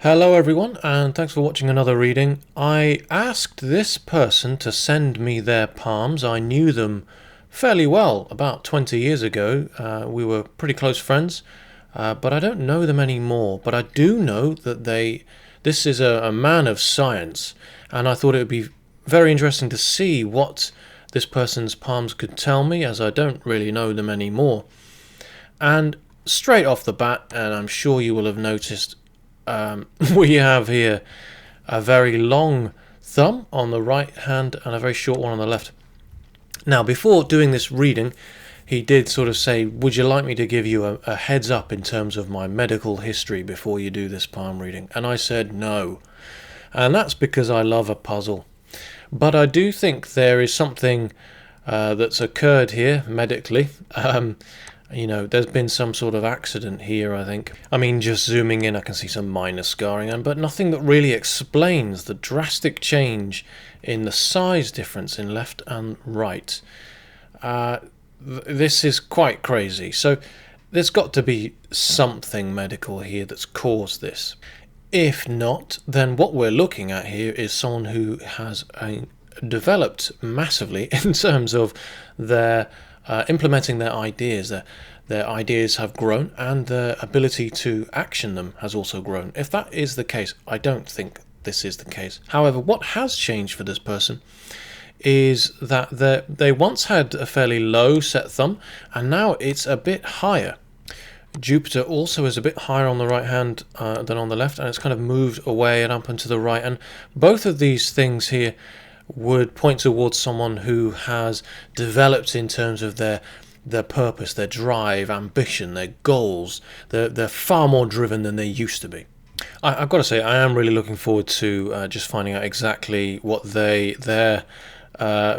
Hello everyone, and thanks for watching another reading. I asked this person to send me their palms. I knew them fairly well about 20 years ago. We were pretty close friends, but I don't know them anymore. But I do know that this is a man of science, and I thought it would be very interesting to see what this person's palms could tell me, as I don't really know them anymore. And straight off the bat, and I'm sure you will have noticed, we have here a very long thumb on the right hand and a very short one on the left. Now, before doing this reading, he did sort of say, would you like me to give you a heads up in terms of my medical history before you do this palm reading? And I said no. And that's because I love a puzzle. But I do think there is something that's occurred here medically. There's been some sort of accident here, I think. I mean, just zooming in, I can see some minor scarring, but nothing that really explains the drastic change in the size difference in left and right. This is quite crazy. So there's got to be something medical here that's caused this. If not, then what we're looking at here is someone who has developed massively in terms of their implementing their ideas. Their ideas have grown, and their ability to action them has also grown. If that is the case, I don't think this is the case. However, what has changed for this person is that they once had a fairly low set thumb, and now it's a bit higher. Jupiter also is a bit higher on the right hand than on the left, and it's kind of moved away and up and to the right. And both of these things here would point towards someone who has developed in terms of their purpose, their drive, ambition, their goals. They're far more driven than they used to be. I've got to say, I am really looking forward to just finding out exactly what their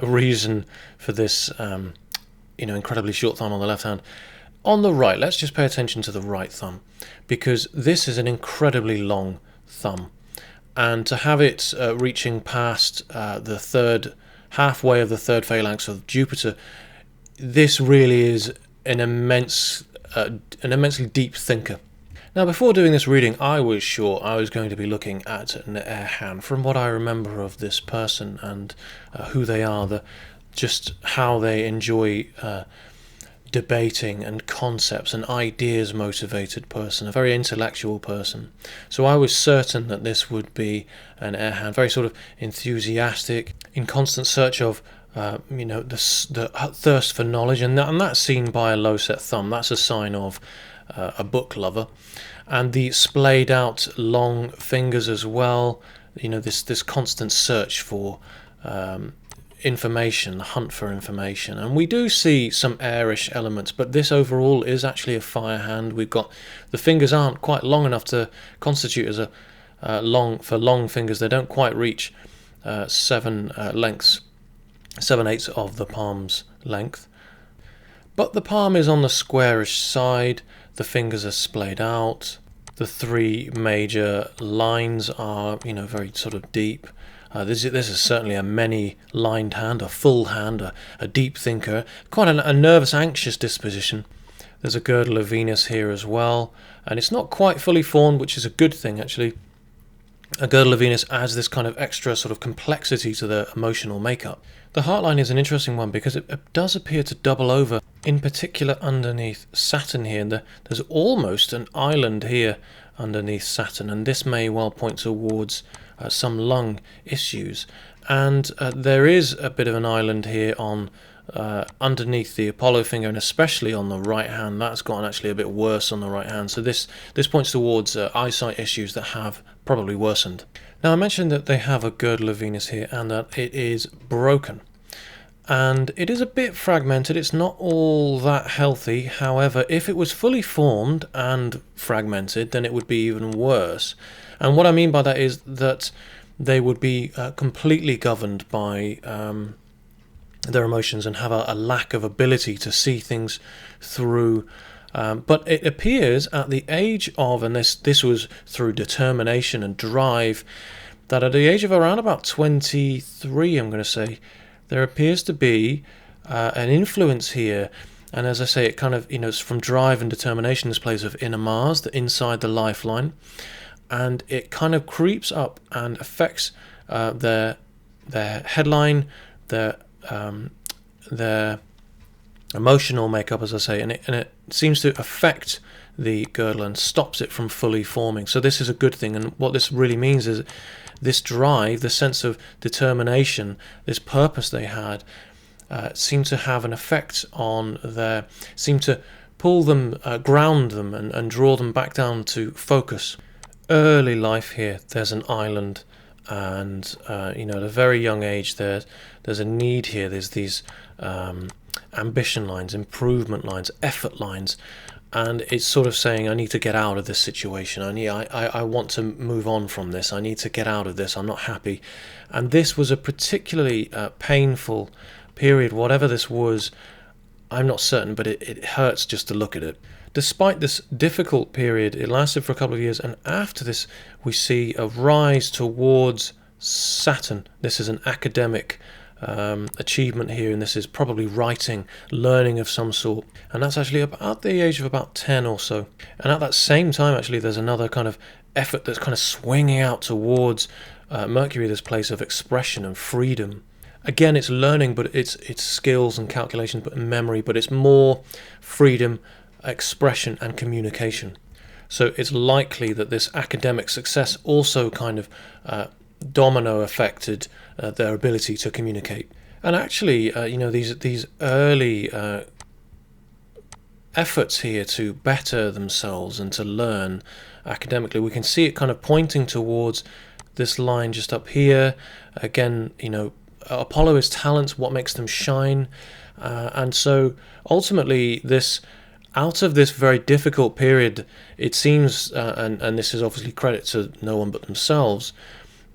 reason for this incredibly short thumb on the left hand. On the right, let's just pay attention to the right thumb, because this is an incredibly long thumb. And to have it reaching past the third halfway of the third phalanx of Jupiter, this really is an immensely deep thinker. Now, before doing this reading, I was sure I was going to be looking at an air hand. From what I remember of this person and who they are, just how they enjoy debating and concepts and ideas motivated person, a very intellectual person. So I was certain that this would be an air hand, very sort of enthusiastic, in constant search of the thirst for knowledge, and that's seen by a low set thumb. That's a sign of a book lover. And the splayed out long fingers as well, this constant search for information, hunt for information. And we do see some airish elements, but this overall is actually a fire hand. We've got the fingers aren't quite long enough to constitute as a long fingers. They don't quite reach 7/8 of the palm's length, but the palm is on the squarish side. The fingers are splayed out. The three major lines are very sort of deep. This is certainly a many-lined hand, a full hand, a deep thinker, quite a nervous, anxious disposition. There's a girdle of Venus here as well, and it's not quite fully formed, which is a good thing, actually. A girdle of Venus adds this kind of extra sort of complexity to the emotional makeup. The heart line is an interesting one because it does appear to double over, in particular underneath Saturn here. There's almost an island here underneath Saturn, and this may well point towards some lung issues. And there is a bit of an island here on underneath the Apollo finger, and especially on the right hand. That's gotten actually a bit worse on the right hand. So this points towards eyesight issues that have probably worsened. Now, I mentioned that they have a girdle of Venus here and that it is broken. And it is a bit fragmented. It's not all that healthy. However, if it was fully formed and fragmented, then it would be even worse. And what I mean by that is that they would be completely governed by their emotions and have a lack of ability to see things through. But it appears at the age of, and this was through determination and drive, that at the age of around about 23, I'm going to say, there appears to be an influence here. And as I say, it kind of, it's from drive and determination, this place of inner Mars, the inside the lifeline. and it kind of creeps up and affects their headline, their emotional makeup, as I say, and it seems to affect the girdle and stops it from fully forming. So this is a good thing, and what this really means is this drive, this sense of determination, this purpose they had, seemed to have an effect on seemed to pull them, ground them, and draw them back down to focus. Early life here, there's an island, and at a very young age there's a need here. There's these ambition lines, improvement lines, effort lines, and it's sort of saying, I need to get out of this situation. I want to move on from this. I need to get out of this. I'm not happy. And this was a particularly painful period. Whatever this was, I'm not certain, but it hurts just to look at it. Despite this difficult period, it lasted for a couple of years, and after this we see a rise towards Saturn. This is an academic achievement here, and this is probably writing, learning of some sort, and that's actually about the age of about 10 or so. And at that same time, actually, there's another kind of effort that's kind of swinging out towards Mercury, this place of expression and freedom. Again, it's learning, but it's skills and calculations, but memory, but it's more freedom, expression and communication. So it's likely that this academic success also kind of domino affected their ability to communicate. And actually, these early efforts here to better themselves and to learn academically, we can see it kind of pointing towards this line just up here. Again, Apollo is talents, what makes them shine, and so ultimately out of this very difficult period, it seems, and this is obviously credit to no one but themselves,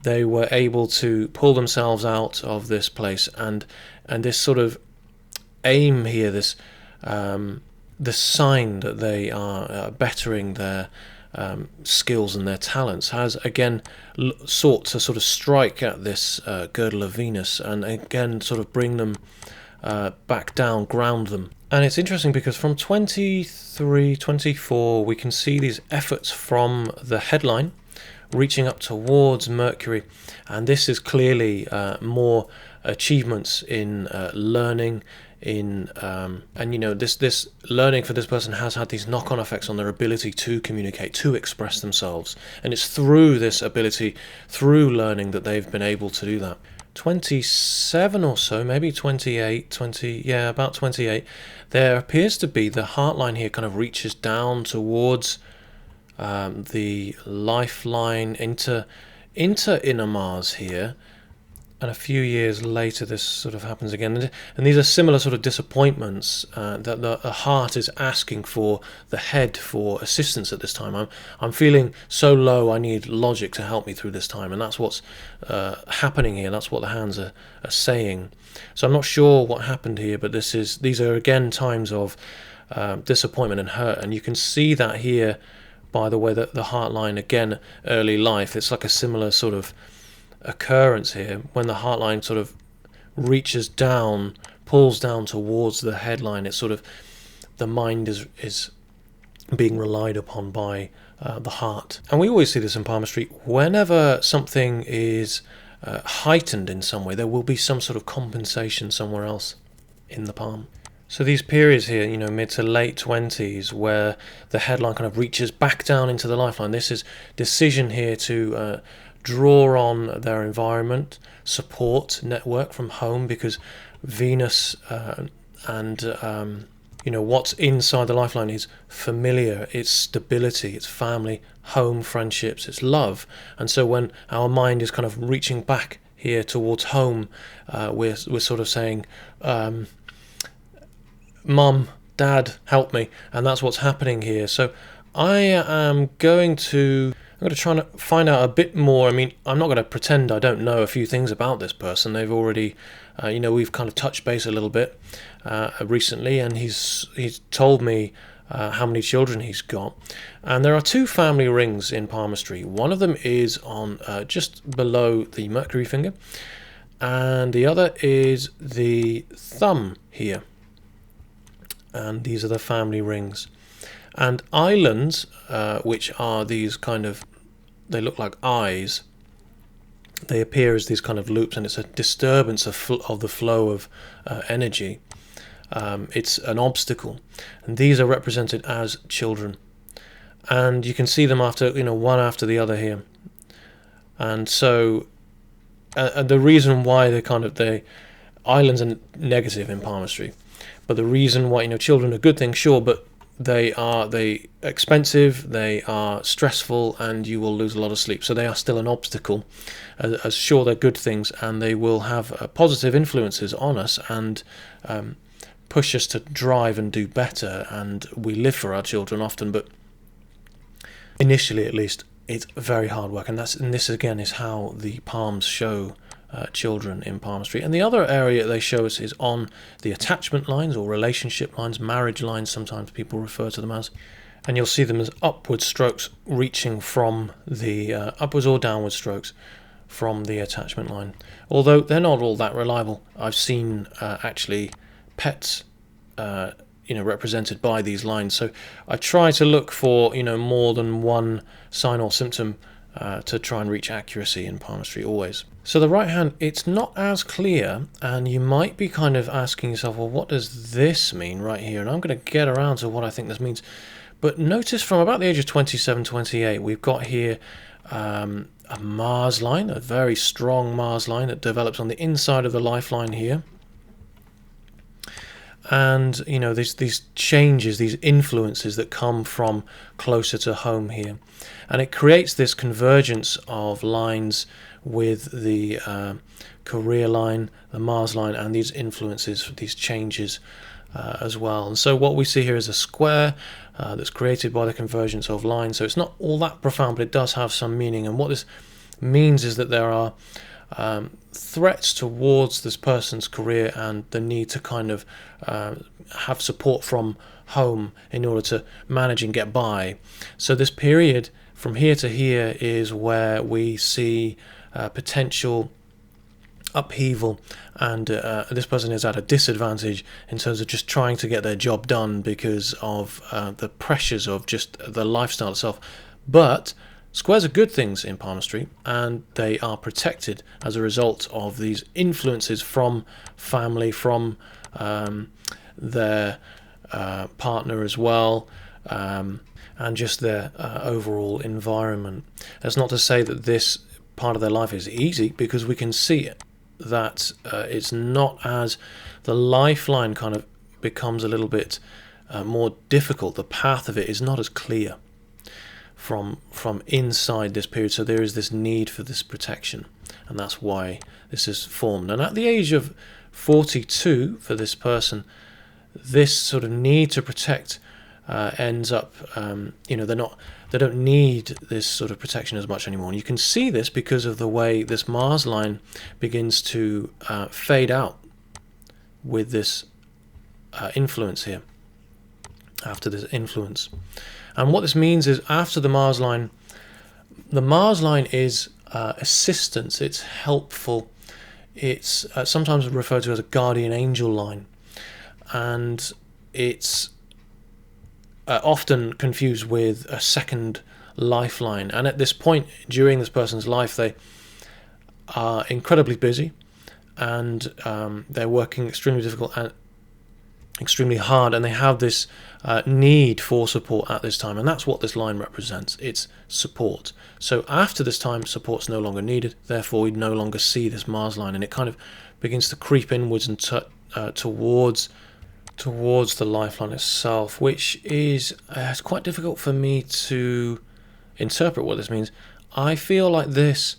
they were able to pull themselves out of this place, and this sort of aim here, this sign that they are bettering their skills and their talents, has again sought to sort of strike at this girdle of Venus, and again sort of bring them back down, ground them. And it's interesting because from 23, 24, we can see these efforts from the headline reaching up towards Mercury, and this is clearly more achievements in learning, this learning for this person has had these knock-on effects on their ability to communicate, to express themselves, and it's through this ability, through learning, that they've been able to do that. 27 or so, maybe 28, about 28, there appears to be the heart line here kind of reaches down towards the lifeline into inner Mars here, and a few years later this sort of happens again, and these are similar sort of disappointments that the heart is asking for the head for assistance at this time. I'm feeling so low, I need logic to help me through this time, and that's what's happening here. That's what the hands are saying. So I'm not sure what happened here, but these are again times of disappointment and hurt, and you can see that here by the way that the heart line, again, early life, it's like a similar sort of occurrence here when the heart line sort of reaches down, pulls down towards the headline. It's sort of the mind is being relied upon by the heart. And we always see this in palmistry. Whenever something is heightened in some way, there will be some sort of compensation somewhere else in the palm. So these periods here, mid to late 20s, where the headline kind of reaches back down into the lifeline, this is decision here to draw on their environment, support network from home, because Venus and what's inside the lifeline is familiar, it's stability, it's family, home, friendships, it's love. And so when our mind is kind of reaching back here towards home, we're sort of saying, Mum, Dad, help me, and that's what's happening here. So I'm going to try and find out a bit more. I mean, I'm not going to pretend I don't know a few things about this person. They've already, we've kind of touched base a little bit recently, and he's told me how many children he's got. And there are two family rings in palmistry. One of them is on just below the Mercury finger, and the other is the thumb here. And these are the family rings. And islands, which are these kind of they look like eyes. They appear as these kind of loops, and it's a disturbance of the flow of energy. It's an obstacle, and these are represented as children, and you can see them after, one after the other here. And so the reason why the islands are negative in palmistry, but the reason why, children are good things, sure, but they expensive, they are stressful, and you will lose a lot of sleep. So they are still an obstacle. As sure, they're good things, and they will have positive influences on us and push us to drive and do better. And we live for our children often, but initially, at least, it's very hard work. And this again is how the palms show children in palmistry. And the other area they show us is on the attachment lines, or relationship lines, marriage lines, sometimes people refer to them as. And you'll see them as upward strokes reaching from the upwards or downward strokes from the attachment line. Although they're not all that reliable. I've seen actually pets represented by these lines. So I try to look for more than one sign or symptom to try and reach accuracy in palmistry always. So the right hand, it's not as clear, and you might be kind of asking yourself, well, what does this mean right here? And I'm going to get around to what I think this means. But notice from about the age of 27, 28, we've got here a Mars line, a very strong Mars line that develops on the inside of the lifeline here. And these changes, these influences that come from closer to home here, and it creates this convergence of lines with the career line, the Mars line, and these influences, these changes as well. And so what we see here is a square that's created by the convergence of lines. So it's not all that profound, but it does have some meaning. And what this means is that there are threats towards this person's career, and the need to kind of have support from home in order to manage and get by. So this period from here to here is where we see potential upheaval, and this person is at a disadvantage in terms of just trying to get their job done because of the pressures of just the lifestyle itself. But squares are good things in palmistry, and they are protected as a result of these influences from family, from their partner as well, and just their overall environment. That's not to say that this part of their life is easy, because we can see it, that it's not, as the lifeline kind of becomes a little bit more difficult, the path of it is not as clear from inside this period. So there is this need for this protection, and that's why this is formed. And at the age of 42 for this person, this sort of need to protect ends up they don't need this sort of protection as much anymore. And you can see this because of the way this Mars line begins to fade out with this influence here, after this influence. And what this means is, after the Mars line is assistance, it's helpful, it's sometimes referred to as a guardian angel line, and it's often confused with a second lifeline. And at this point during this person's life, they are incredibly busy, and they're working extremely difficult and extremely hard, and they have this need for support at this time, and that's what this line represents. It's support. So after this time, support's no longer needed, therefore we no longer see this Mars line, and it kind of begins to creep inwards and towards the lifeline itself, which is it's quite difficult for me to interpret what this means. I feel like this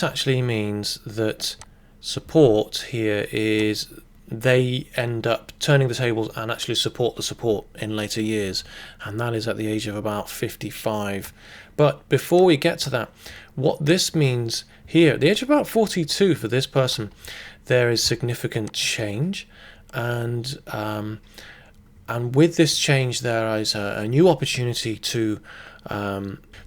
actually means that support here is they end up turning the tables and actually support the support in later years, and that is at the age of about 55. But before we get to that, what this means here, at the age of about 42 for this person, there is significant change, and with this change there is a new opportunity to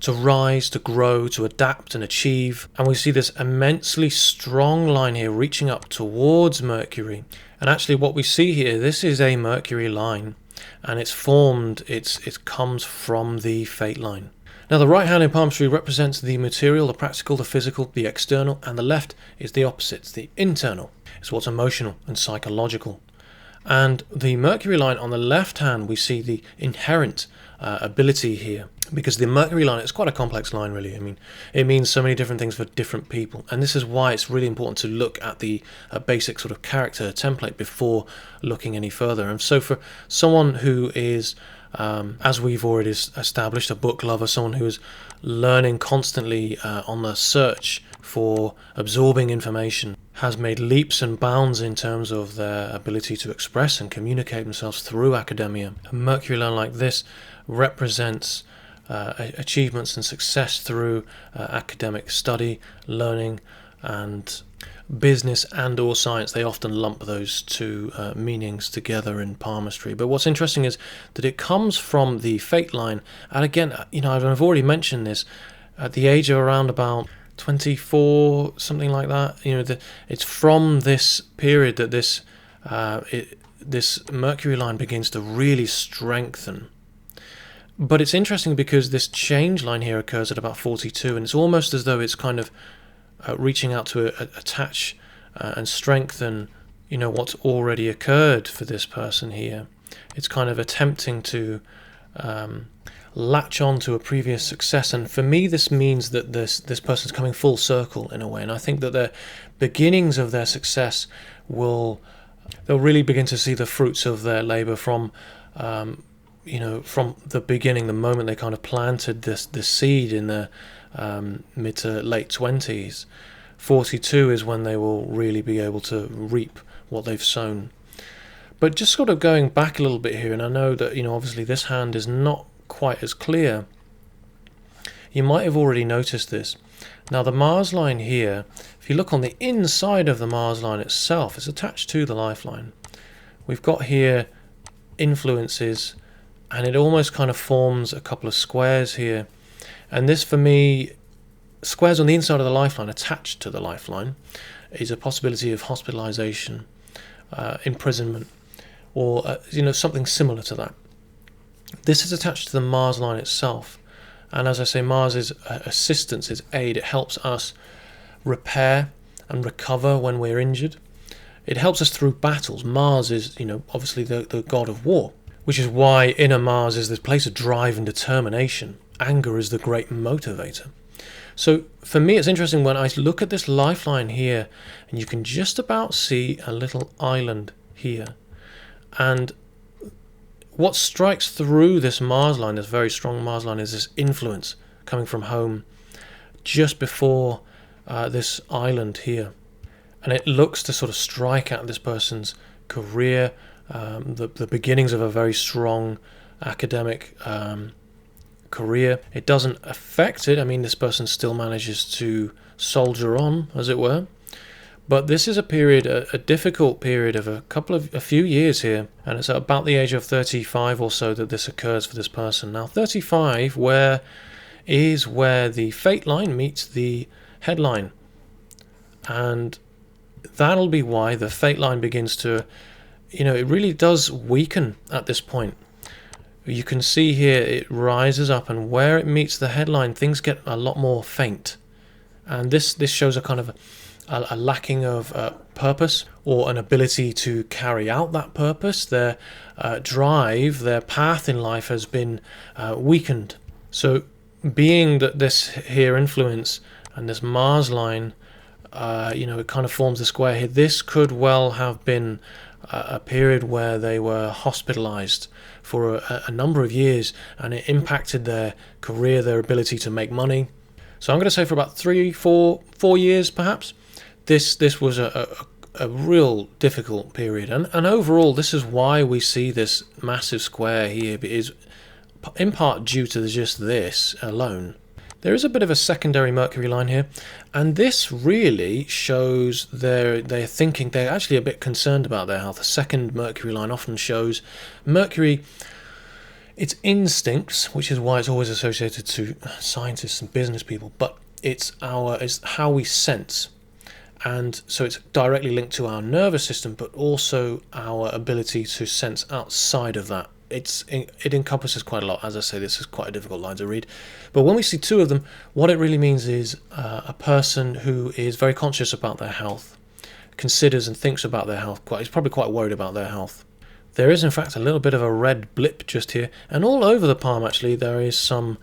rise, to grow, to adapt and achieve. And we see this immensely strong line here reaching up towards Mercury. And actually what we see here, this is a Mercury line, and it's formed, it comes from the fate line. Now the right hand in palmistry represents the material, the practical, the physical, the external, and the left is the opposite, it's the internal. It's what's emotional and psychological. And the Mercury line on the left hand, we see the inherent ability here, because the Mercury line is quite a complex line, really. I mean, it means so many different things for different people, and this is why it's really important to look at the basic sort of character template before looking any further. And so for someone who is, as we've already established, a book lover, someone who is learning constantly on the search for absorbing information, has made leaps and bounds in terms of their ability to express and communicate themselves through academia. A Mercury line like this represents achievements and success through academic study, learning, and business and or science. They often lump those two meanings together in palmistry. But what's interesting is that it comes from the fate line, and again, I've already mentioned this, at the age of around about 24, something like that. It's from this period that this Mercury line begins to really strengthen. But it's interesting because this change line here occurs at about 42, and it's almost as though it's kind of reaching out to attach and strengthen, what's already occurred for this person here. It's kind of attempting to latch on to a previous success, and for me this means that this person's coming full circle in a way, and I think that the beginnings of their success they'll really begin to see the fruits of their labor from from the beginning, the moment they kind of planted this seed in their mid to late 20s. 42 is when they will really be able to reap what they've sown. But just sort of going back a little bit here, and I know that obviously this hand is not quite as clear. You might have already noticed this. Now the Mars line here, if you look on the inside of the Mars line itself, it's attached to the lifeline. We've got here influences, and it almost kind of forms a couple of squares here. And this, for me, squares on the inside of the lifeline attached to the lifeline, is a possibility of hospitalization, imprisonment, or something similar to that. This is attached to the Mars line itself, and as I say, Mars is assistance, is aid. It helps us repair and recover when we're injured. It helps us through battles. Mars is, obviously the god of war, which is why inner Mars is this place of drive and determination. Anger is the great motivator. So for me, it's interesting when I look at this lifeline here, and you can just about see a little island here, and what strikes through this Mars line, this very strong Mars line, is this influence coming from home just before this island here. And it looks to sort of strike at this person's career, the beginnings of a very strong academic career. It doesn't affect it. I mean, this person still manages to soldier on, as it were. But this is a period, a difficult period of a few years here, and it's at about the age of 35 or so that this occurs for this person. Now 35 is where the fate line meets the headline, and that'll be why the fate line begins to, it really does weaken at this point. You can see here it rises up, and where it meets the headline, things get a lot more faint, and this shows a kind of a lacking of purpose, or an ability to carry out that purpose. Their drive, their path in life has been weakened. So being that this here influence and this Mars line, it kind of forms a square here, this could well have been a period where they were hospitalized for a number of years, and it impacted their career, their ability to make money. So I'm going to say for about 4 years perhaps, this was a real difficult period, and overall this is why we see this massive square here, is in part due to just this alone. There is a bit of a secondary Mercury line here, and this really shows they're thinking, they're actually a bit concerned about their health. The second Mercury line often shows Mercury, its instincts, which is why it's always associated to scientists and business people, but it's how we sense. And so it's directly linked to our nervous system, but also our ability to sense outside of that. it encompasses quite a lot. As I say, this is quite a difficult line to read. But when we see two of them, what it really means is a person who is very conscious about their health, considers and thinks about their health, is probably quite worried about their health. There is in fact a little bit of a red blip just here, and all over the palm actually there is some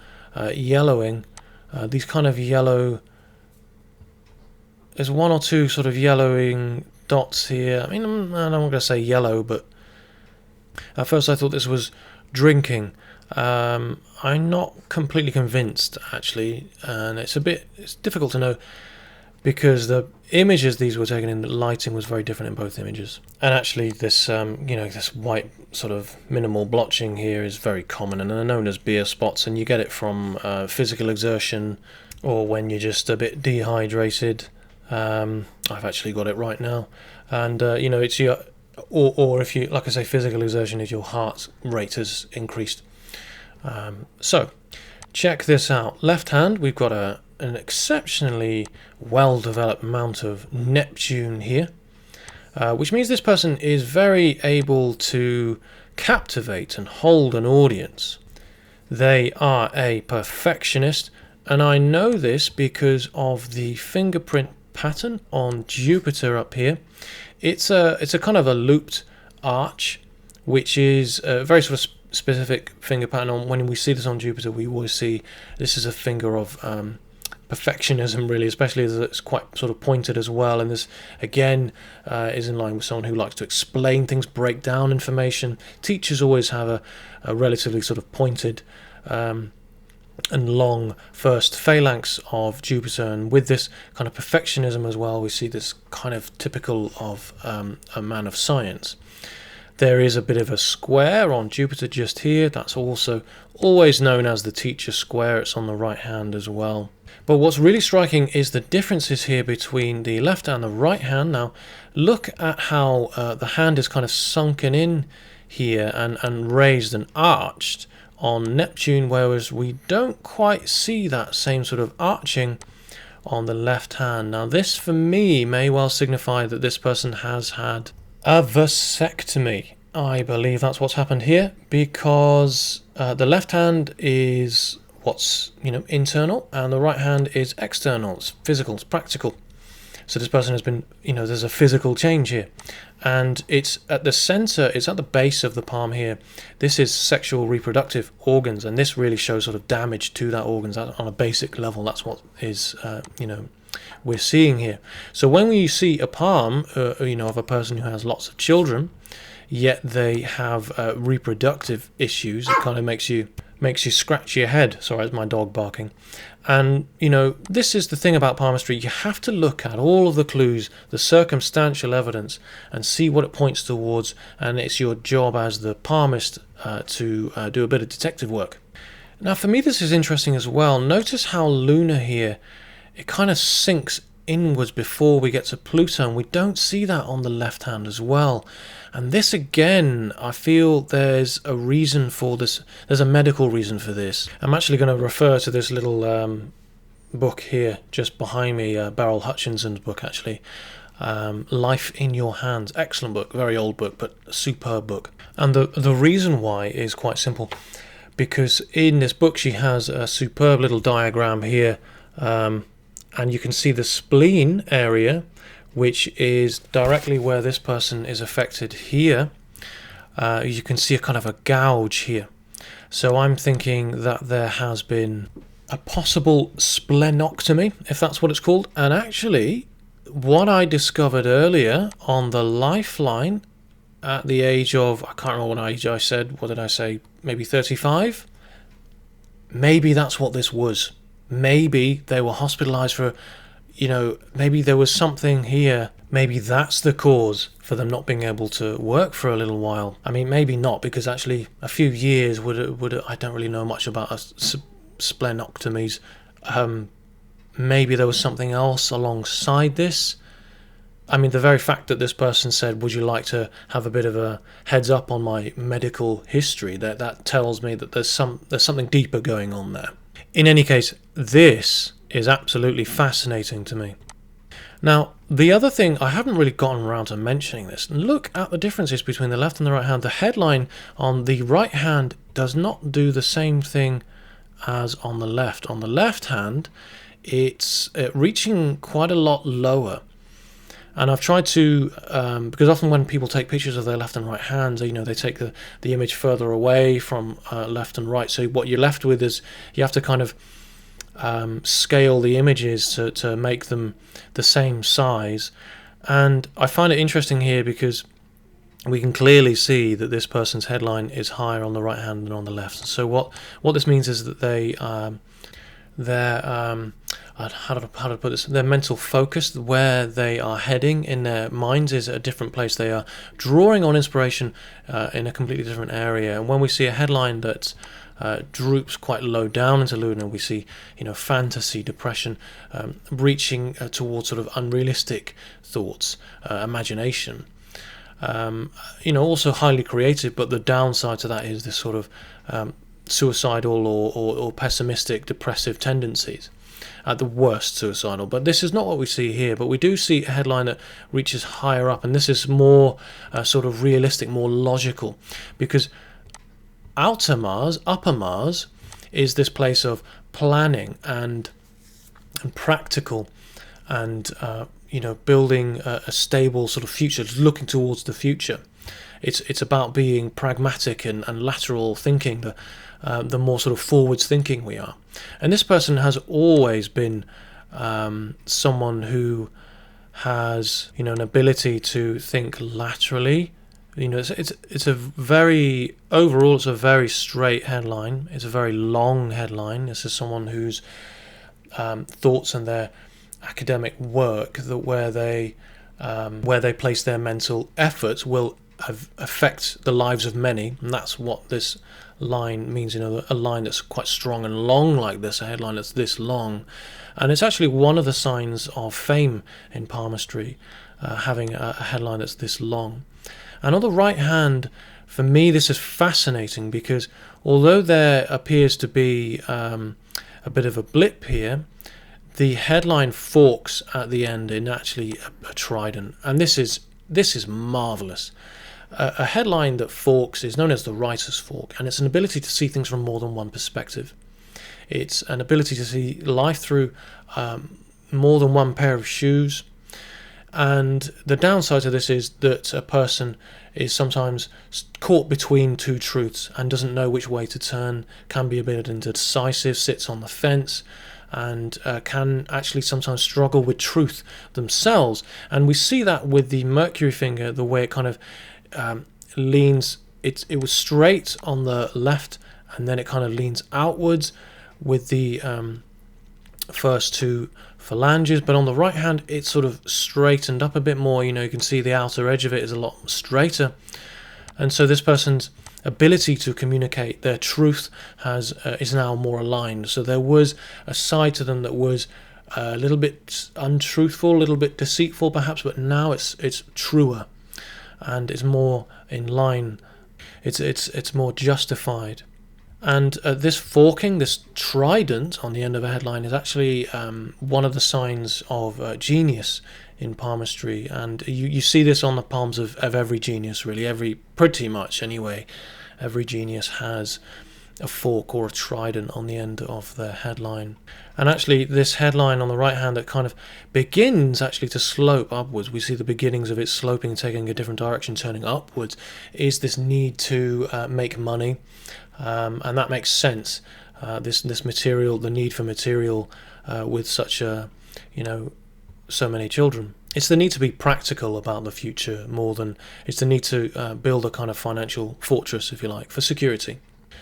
yellowing, these kind of yellow, there's one or two sort of yellowing dots here. I mean, I'm not going to say yellow, but at first I thought this was drinking. I'm not completely convinced actually, and it's difficult to know because the images these were taken in, the lighting was very different in both images. And actually this this white sort of minimal blotching here is very common and they're known as beer spots, and you get it from physical exertion or when you're just a bit dehydrated. I've actually got it right now, and it's your or if you, like I say, physical exertion is your heart rate has increased. So check this out. Left hand, we've got an exceptionally well-developed amount of Neptune here, which means this person is very able to captivate and hold an audience. They are a perfectionist, and I know this because of the fingerprint pattern on Jupiter up here. It's a kind of a looped arch, which is a very sort of specific finger pattern. When we see this on Jupiter, we always see this is a finger of perfectionism, really, especially as it's quite sort of pointed as well. And this again is in line with someone who likes to explain things, break down information. Teachers always have a relatively sort of pointed and long first phalanx of Jupiter, and with this kind of perfectionism as well, we see this kind of typical of a man of science. There is a bit of a square on Jupiter just here. That's also always known as the teacher square. It's on the right hand as well. But what's really striking is the differences here between the left and the right hand. Now look at how the hand is kind of sunken in here and raised and arched on Neptune, whereas we don't quite see that same sort of arching on the left hand. Now this for me may well signify that this person has had a vasectomy. I believe that's what's happened here, because the left hand is what's internal and the right hand is external. It's physical, it's practical. So this person has been, there's a physical change here, and it's at the center, it's at the base of the palm here. This is sexual reproductive organs, and this really shows sort of damage to that organs on a basic level. That's what is we're seeing here. So when we see a palm of a person who has lots of children, yet they have reproductive issues, it kind of makes you scratch your head. Sorry, it's my dog barking. And this is the thing about palmistry. You have to look at all of the clues, the circumstantial evidence, and see what it points towards, and it's your job as the palmist to do a bit of detective work. Now for me this is interesting as well. Notice how lunar here, it kind of sinks inwards before we get to Pluto, and we don't see that on the left hand as well. And this again, I feel there's a reason for this. There's a medical reason for this. I'm actually going to refer to this little book here just behind me, Beryl Hutchinson's book actually. Life in Your Hands. Excellent book, very old book, but a superb book. And the reason why is quite simple, because in this book she has a superb little diagram here, and you can see the spleen area, which is directly where this person is affected here. You can see a kind of a gouge here. So I'm thinking that there has been a possible splenectomy, if that's what it's called. And actually, what I discovered earlier on the lifeline at the age of, I can't remember what age I said, what did I say, maybe 35? Maybe that's what this was. Maybe they were hospitalized for, maybe there was something here. Maybe that's the cause for them not being able to work for a little while. I mean, maybe not, because actually a few years would I don't really know much about splenectomies. Maybe there was something else alongside this. I mean, the very fact that this person said, would you like to have a bit of a heads up on my medical history, that tells me that there's something deeper going on there. In any case, this is absolutely fascinating to me. Now, the other thing, I haven't really gotten around to mentioning this. Look at the differences between the left and the right hand. The headline on the right hand does not do the same thing as on the left. On the left hand, it's reaching quite a lot lower. And I've tried to, because often when people take pictures of their left and right hands, they take the image further away from left and right. So what you're left with is you have to kind of scale the images to make them the same size. And I find it interesting here because we can clearly see that this person's headline is higher on the right hand than on the left. So what this means is that how to put this? Their mental focus, where they are heading in their minds, is at a different place. They are drawing on inspiration in a completely different area. And when we see a headline that droops quite low down into Luna, we see fantasy, depression, reaching towards sort of unrealistic thoughts, imagination. Also highly creative, but the downside to that is this sort of suicidal or pessimistic, depressive tendencies. At the worst, suicidal. But this is not what we see here. But we do see a headline that reaches higher up, and this is more sort of realistic, more logical, because outer Mars, upper Mars, is this place of planning and practical, and building a stable sort of future, looking towards the future. It's about being pragmatic and lateral thinking, the more sort of forwards thinking we are. And this person has always been someone who has an ability to think laterally. It's a very straight headline. It's a very long headline. This is someone whose thoughts and their academic work, that where they place their mental efforts will affect the lives of many, and that's what this line means. A line that's quite strong and long like this, a headline that's this long. And it's actually one of the signs of fame in palmistry, having a headline that's this long. And on the right hand, for me, this is fascinating because although there appears to be a bit of a blip here, the headline forks at the end in actually a trident, and this is marvelous. A headline that forks is known as the writer's fork, and it's an ability to see things from more than one perspective. It's an ability to see life through more than one pair of shoes. And the downside to this is that a person is sometimes caught between two truths and doesn't know which way to turn, can be a bit indecisive, sits on the fence, and can actually sometimes struggle with truth themselves. And we see that with the Mercury finger, the way it kind of leans. It was straight on the left, and then it kind of leans outwards with the first two phalanges, but on the right hand it's sort of straightened up a bit more. You can see the outer edge of it is a lot straighter, and so this person's ability to communicate their truth is now more aligned. So there was a side to them that was a little bit untruthful, a little bit deceitful perhaps, but now it's truer and it's more in line. It's more justified. And this forking, this trident on the end of a headline, is actually one of the signs of genius in palmistry. And you see this on the palms of every genius, really. Pretty much anyway, every genius has a fork or a trident on the end of their headline. And actually this headline on the right hand that kind of begins actually to slope upwards, we see the beginnings of it sloping, taking a different direction, turning upwards, is this need to make money. And that makes sense. This material, the need for material with such so many children. It's the need to be practical about the future more than it's the need to build a kind of financial fortress, if you like, for security.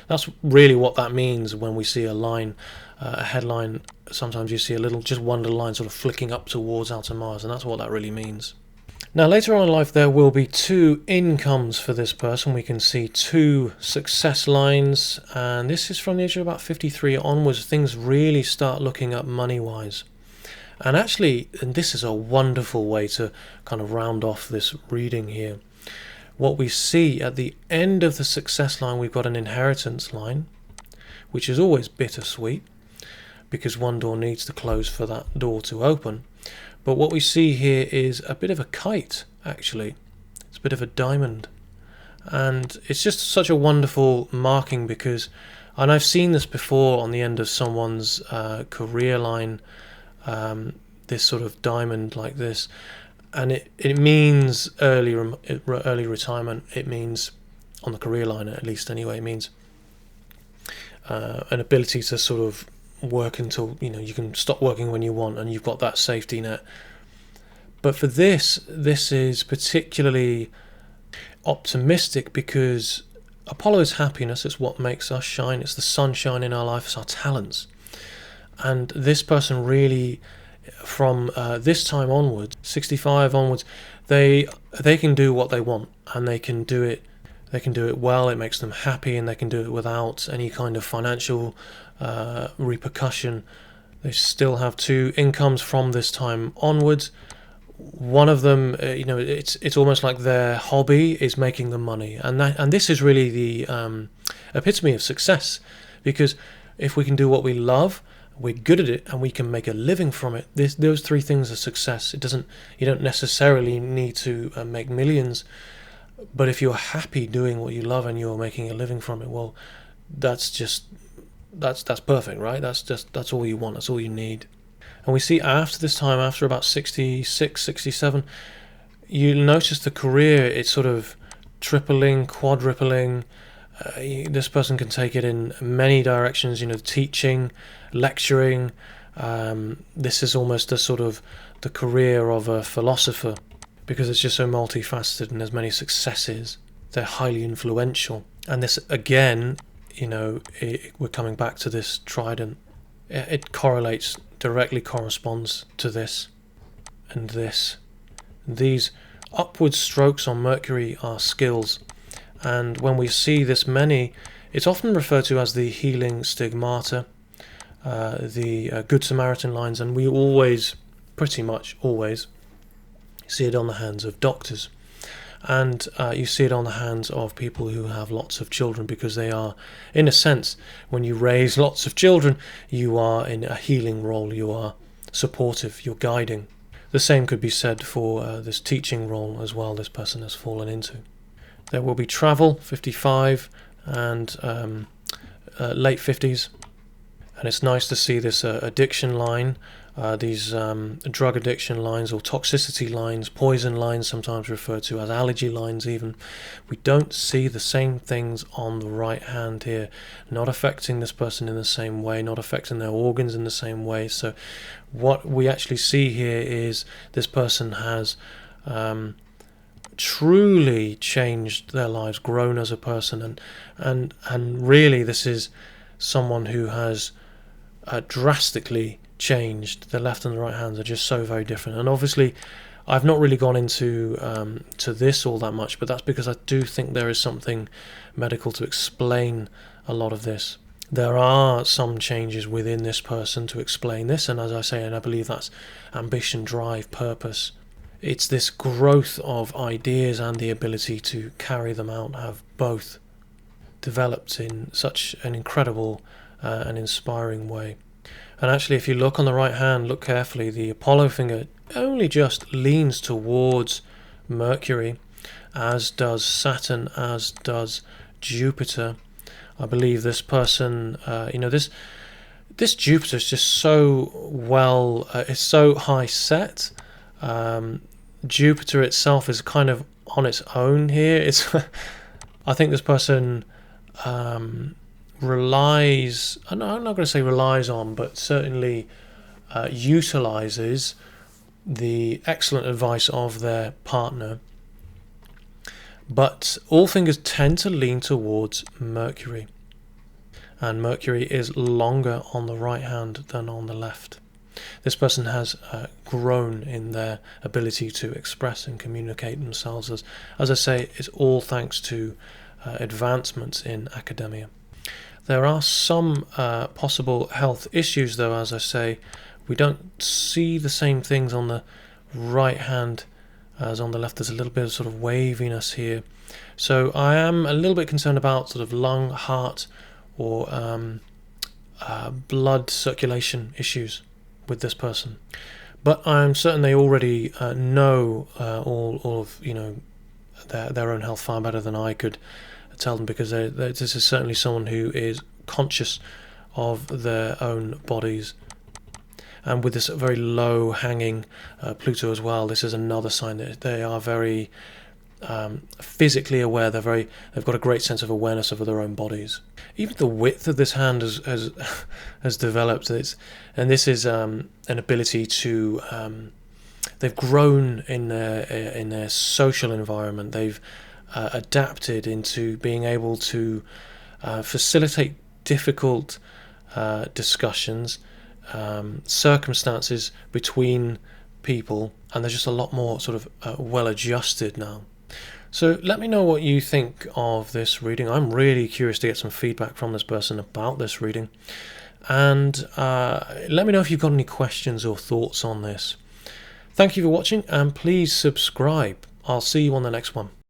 That's really what that means when we see a line, a headline. Sometimes you see just one little line sort of flicking up towards outer Mars, and that's what that really means. Now later on in life there will be two incomes for this person. We can see two success lines, and this is from the age of about 53 onwards. Things really start looking up money-wise. And this is a wonderful way to kind of round off this reading here. What we see at the end of the success line, we've got an inheritance line, which is always bittersweet because one door needs to close for that door to open. But what we see here is a bit of a kite, actually. It's a bit of a diamond. And it's just such a wonderful marking because, and I've seen this before on the end of someone's career line, this sort of diamond like this, and it means early retirement. It means, on the career line at least anyway, it means an ability to sort of work until you can stop working when you want, and you've got that safety net. But for this is particularly optimistic because Apollo is happiness. It's what makes us shine. It's the sunshine in our life. It's our talents. And this person really, from this time onwards, 65 onwards, they can do what they want, and they can do it. They can do it well. It makes them happy, and they can do it without any kind of financial repercussion. They still have two incomes from this time onwards. One of them, it's almost like their hobby is making them money, and this is really the epitome of success, because if we can do what we love, we're good at it, and we can make a living from it. Those three things are success. You don't necessarily need to make millions, but if you're happy doing what you love and you're making a living from it, well, that's perfect, right? That's all you want. That's all you need. And we see after this time, after about 66, 67, you notice the career, it's sort of tripling, quadrupling. This person can take it in many directions, teaching, lecturing. This is almost the career of a philosopher, because it's just so multifaceted and there's many successes. They're highly influential. And this, again, we're coming back to this trident. It directly corresponds to this and this. These upward strokes on Mercury are skills, and when we see this many, it's often referred to as the healing stigmata, the Good Samaritan lines, and we pretty much always, see it on the hands of doctors. And you see it on the hands of people who have lots of children, because they are, in a sense, when you raise lots of children, you are in a healing role, you are supportive, you're guiding. The same could be said for this teaching role as well, this person has fallen into. There will be travel, 55 and late 50s. And it's nice to see this addiction line, these drug addiction lines or toxicity lines, poison lines, sometimes referred to as allergy lines even. We don't see the same things on the right hand here, not affecting this person in the same way, not affecting their organs in the same way. So what we actually see here is this person has truly changed their lives, grown as a person, and really this is someone who has drastically changed. The left and the right hands are just so very different. And obviously I've not really gone into to this all that much, but that's because I do think there is something medical to explain a lot of this. There are some changes within this person to explain this, and as I say, and I believe that's ambition, drive, purpose. It's this growth of ideas and the ability to carry them out have both developed in such an incredible and inspiring way. And actually, if you look on the right hand, look carefully, the Apollo finger only just leans towards Mercury, as does Saturn, as does Jupiter. I believe this person, this Jupiter is just so well, it's so high set. Jupiter itself is kind of on its own here. I think this person relies, I'm not going to say relies on, but certainly utilizes the excellent advice of their partner. But all fingers tend to lean towards Mercury, and Mercury is longer on the right hand than on the left. This person has grown in their ability to express and communicate themselves. As I say, it's all thanks to advancements in academia. There are some possible health issues, though. As I say, we don't see the same things on the right hand as on the left. There's a little bit of sort of waviness here. So I am a little bit concerned about sort of lung, heart, or blood circulation issues with this person. But I'm certain they already know all of their own health far better than I could tell them, because this is certainly someone who is conscious of their own bodies. And with this very low hanging Pluto as well, this is another sign that they are very physically aware. They've got a great sense of awareness of their own bodies. Even the width of this hand has developed. And this is an ability to. They've grown in their social environment. They've adapted into being able to facilitate difficult discussions, circumstances between people, and they're just a lot more sort of well adjusted now. So let me know what you think of this reading. I'm really curious to get some feedback from this person about this reading, and let me know if you've got any questions or thoughts on this. Thank you for watching, and please subscribe. I'll see you on the next one.